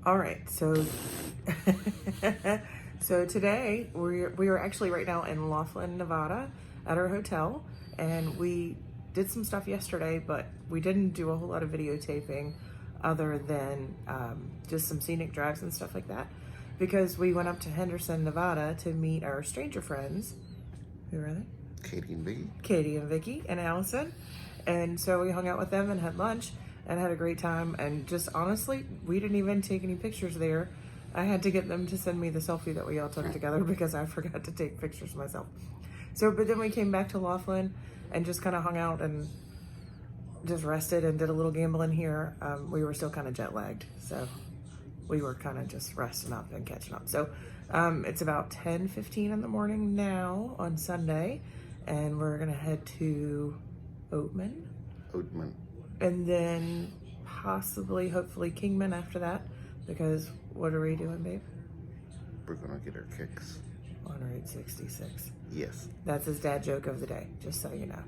All right, so so today we are actually right now in Laughlin, Nevada, at our hotel, and we did some stuff yesterday, but we didn't do a whole lot of videotaping, other than just some scenic drives and stuff like that, because we went up to Henderson, Nevada, to meet our stranger friends. Who are they? Katie and Vicky. Katie and Vicky and Allison, and so we hung out with them and had lunch and had a great time. And just honestly, we didn't even take any pictures there. I had to get them to send me the selfie that we all took together because I forgot to take pictures myself. So, but then we came back to Laughlin and just kind of hung out and just rested and did a little gambling here. We were still kind of jet lagged, so we were kind of just resting up and catching up. So it's about 10:15 in the morning now on Sunday, and we're gonna head to Oatman. And then possibly, hopefully, Kingman after that, because what are we doing, babe? We're gonna get our kicks. On Route 66. Yes. That's his dad joke of the day, just so you know.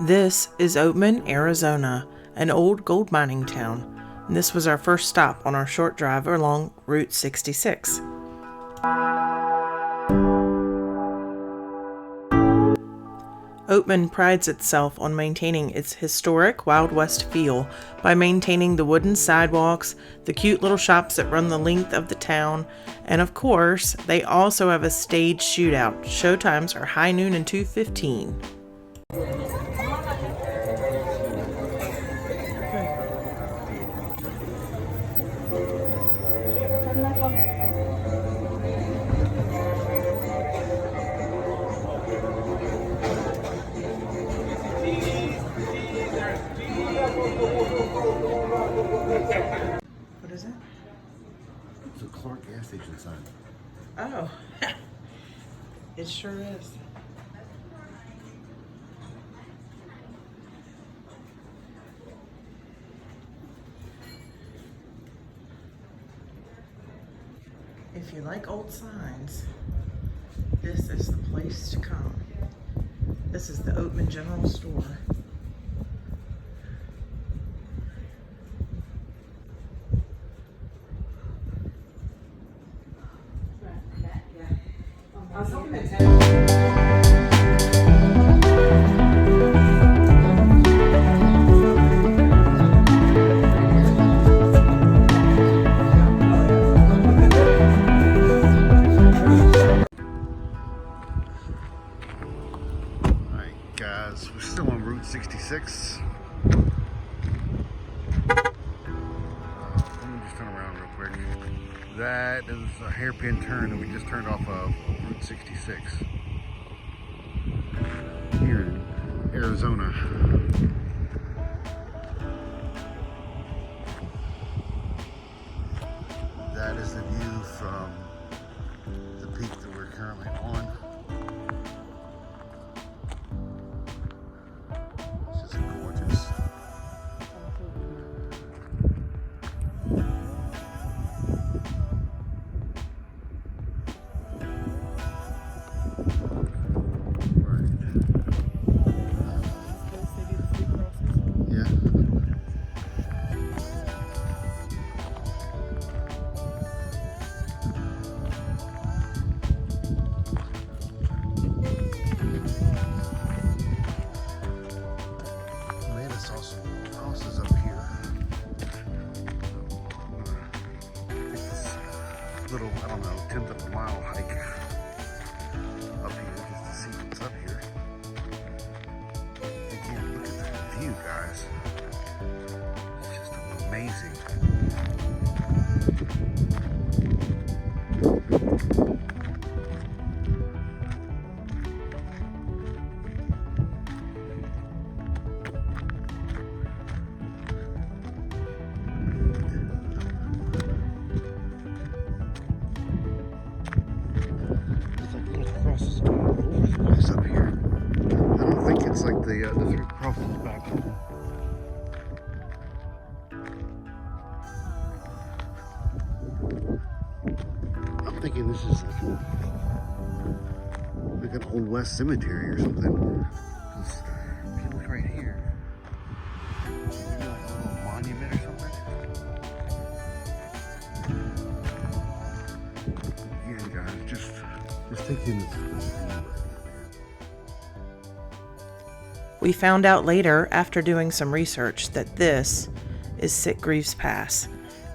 This is Oatman, Arizona, an old gold mining town. And this was our first stop on our short drive along Route 66. Oatman prides itself on maintaining its historic Wild West feel by maintaining the wooden sidewalks, the cute little shops that run the length of the town, and of course, they also have a stage shootout. Showtimes are high noon and 2:15. What is it? It's a Clark gas station sign. Oh, it sure is. If you like old signs, this is the place to come. This is the Oatman General Store. I was hoping to tell Alright guys, we're still on Route 66. Let me just turn around real quick. That is a hairpin turn that we just turned off of Route 66 here in Arizona. That is the view from the peak that we're currently on. It's just gorgeous. Little, I don't know, 10th of a mile hike up here just to see what's up here. Again, look at that view, guys. It's just amazing. Up here. I don't think it's like the three crosses back. I'm thinking this is like an old West cemetery or something. Look at this view right here. We found out later, after doing some research, that this is Sitgreaves Pass.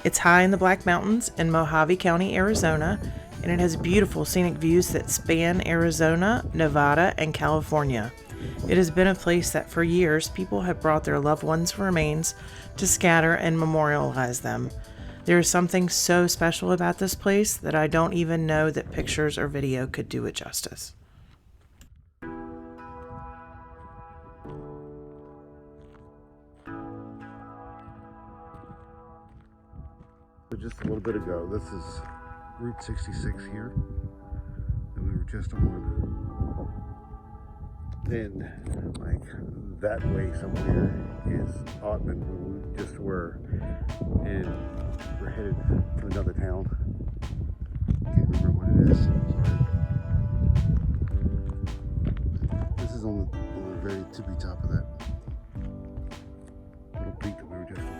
It's high in the Black Mountains in Mojave County, Arizona, and it has beautiful scenic views that span Arizona, Nevada, and California. It has been a place that for years people have brought their loved ones' remains to scatter and memorialize them. There is something so special about this place that I don't even know that pictures or video could do it justice. So just a little bit ago, this is Route 66 here that we were just on. Then, like that way somewhere is Oatman, where we just were, and we're headed to another town. Can't remember what it is. Sorry. This is on the very tippy top of that little peak that we were just on.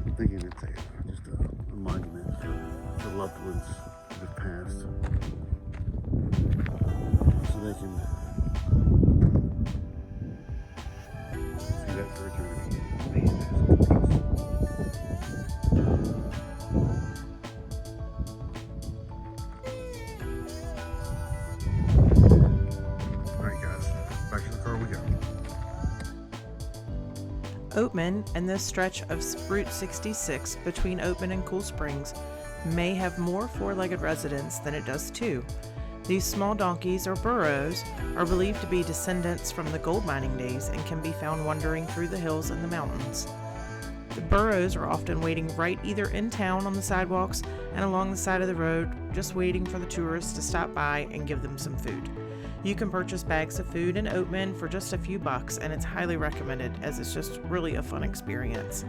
I'm thinking it's just a monument for the loved ones that have passed, so they can see that for eternity. Alright guys, back to the car we go. Oatman and this stretch of Route 66 between Oatman and Cool Springs may have more four-legged residents than it does two. These small donkeys, or burros, are believed to be descendants from the gold mining days and can be found wandering through the hills and the mountains. The burros are often waiting right either in town on the sidewalks and along the side of the road, just waiting for the tourists to stop by and give them some food. You can purchase bags of food in Oatman for just a few bucks, and it's highly recommended as it's just really a fun experience.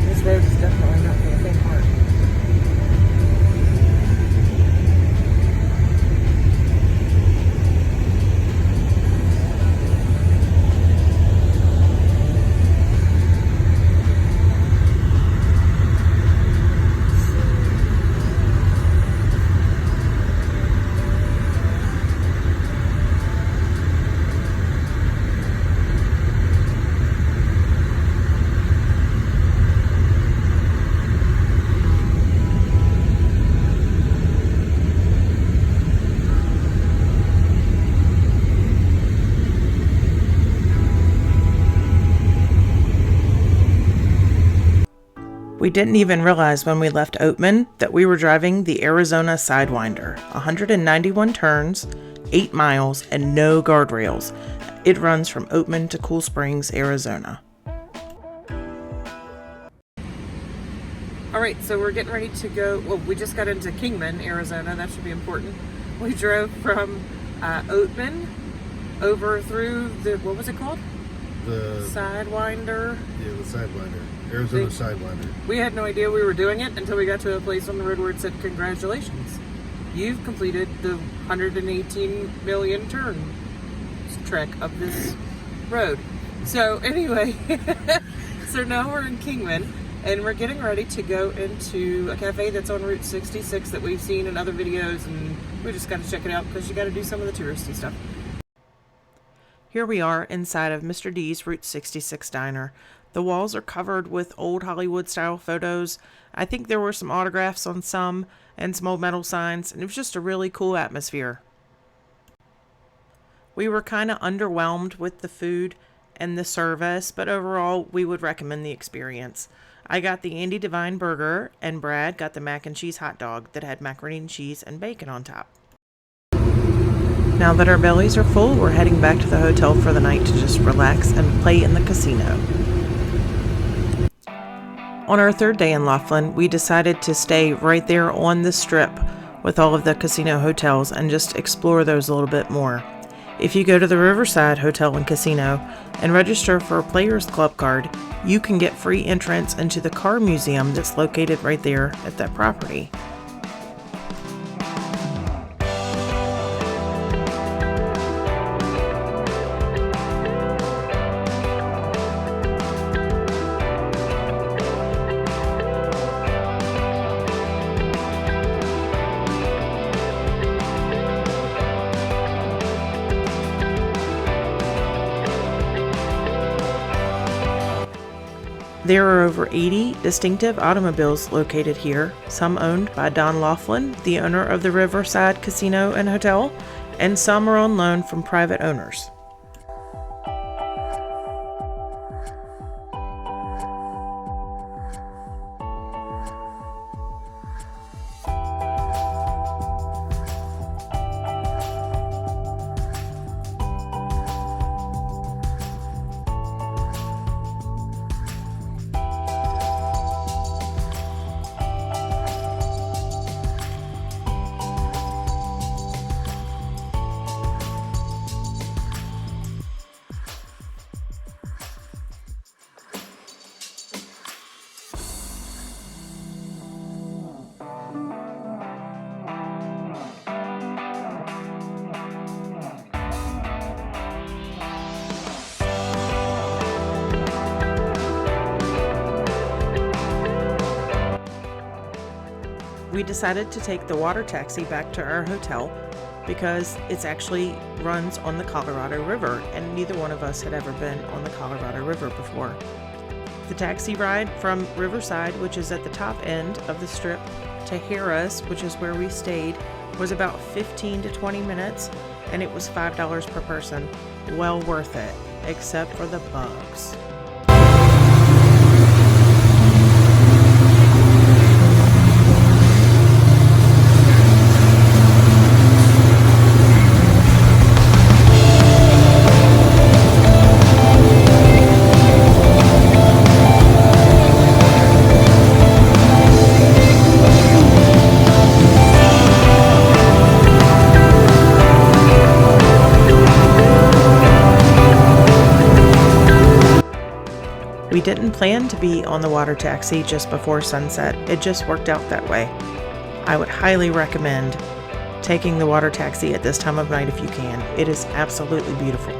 This road is definitely not for the faint heart. We didn't even realize when we left Oatman that we were driving the Arizona Sidewinder, 191 turns, 8 miles, and no guardrails. It runs from Oatman to Cool Springs, Arizona. All right, so we're getting ready to go. Well, we just got into Kingman, Arizona. That should be important. We drove from Oatman over through the, what was it called? The Sidewinder. Yeah, the Sidewinder. Arizona Sidewinder. We had no idea we were doing it until we got to a place on the road where it said, "Congratulations, you've completed the 118 million turn trek of this road." So anyway, so now we're in Kingman, and we're getting ready to go into a cafe that's on Route 66 that we've seen in other videos, and we just got to check it out because you got to do some of the touristy stuff. Here we are inside of Mr. D's Route 66 diner. The walls are covered with old Hollywood-style photos. I think there were some autographs on some and some old metal signs, and it was just a really cool atmosphere. We were kind of underwhelmed with the food and the service, but overall, we would recommend the experience. I got the Andy Devine burger, and Brad got the mac and cheese hot dog that had macaroni and cheese and bacon on top. Now that our bellies are full, we're heading back to the hotel for the night to just relax and play in the casino. On our third day in Laughlin, we decided to stay right there on the strip with all of the casino hotels and just explore those a little bit more. If you go to the Riverside Hotel and Casino and register for a Players Club card, you can get free entrance into the car museum that's located right there at that property. There are over 80 distinctive automobiles located here, some owned by Don Laughlin, the owner of the Riverside Casino and Hotel, and some are on loan from private owners. We decided to take the water taxi back to our hotel because it actually runs on the Colorado River, and neither one of us had ever been on the Colorado River before. The taxi ride from Riverside, which is at the top end of the strip, to Harrah's, which is where we stayed, was about 15 to 20 minutes, and it was $5 per person. Well worth it, except for the bugs. We didn't plan to be on the water taxi just before sunset. It just worked out that way. I would highly recommend taking the water taxi at this time of night if you can. It is absolutely beautiful.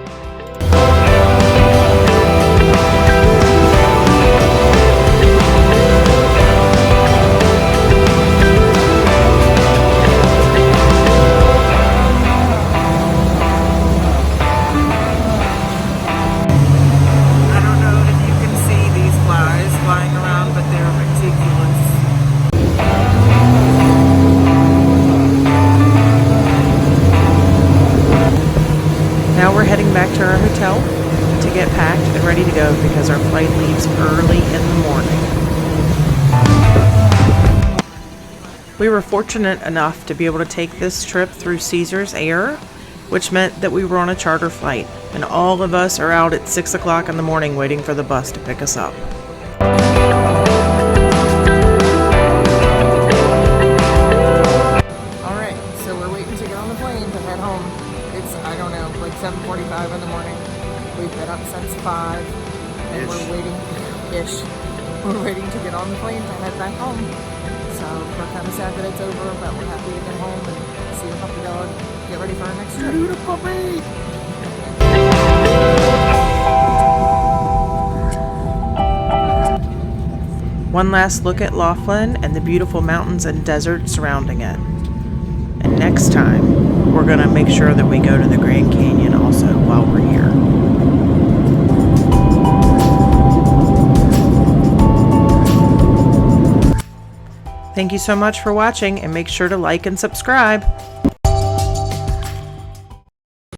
Now we're heading back to our hotel to get packed and ready to go because our flight leaves early in the morning. We were fortunate enough to be able to take this trip through Caesars Air, which meant that we were on a charter flight, and all of us are out at 6 o'clock in the morning waiting for the bus to pick us up. Alright, so we're waiting to get on the plane to head home. It's, I don't know, like 7:45 in the morning. We've been up since 5, and we're waiting to get on the plane to head back home. So we're kind of sad that it's over, but we're happy to get home and see the puppy dog, get ready for our next trip. The puppy! One last look at Laughlin and the beautiful mountains and desert surrounding it. And next time, we're going to make sure that we go to the Grand Canyon also while we're here. Thank you so much for watching, and make sure to like and subscribe.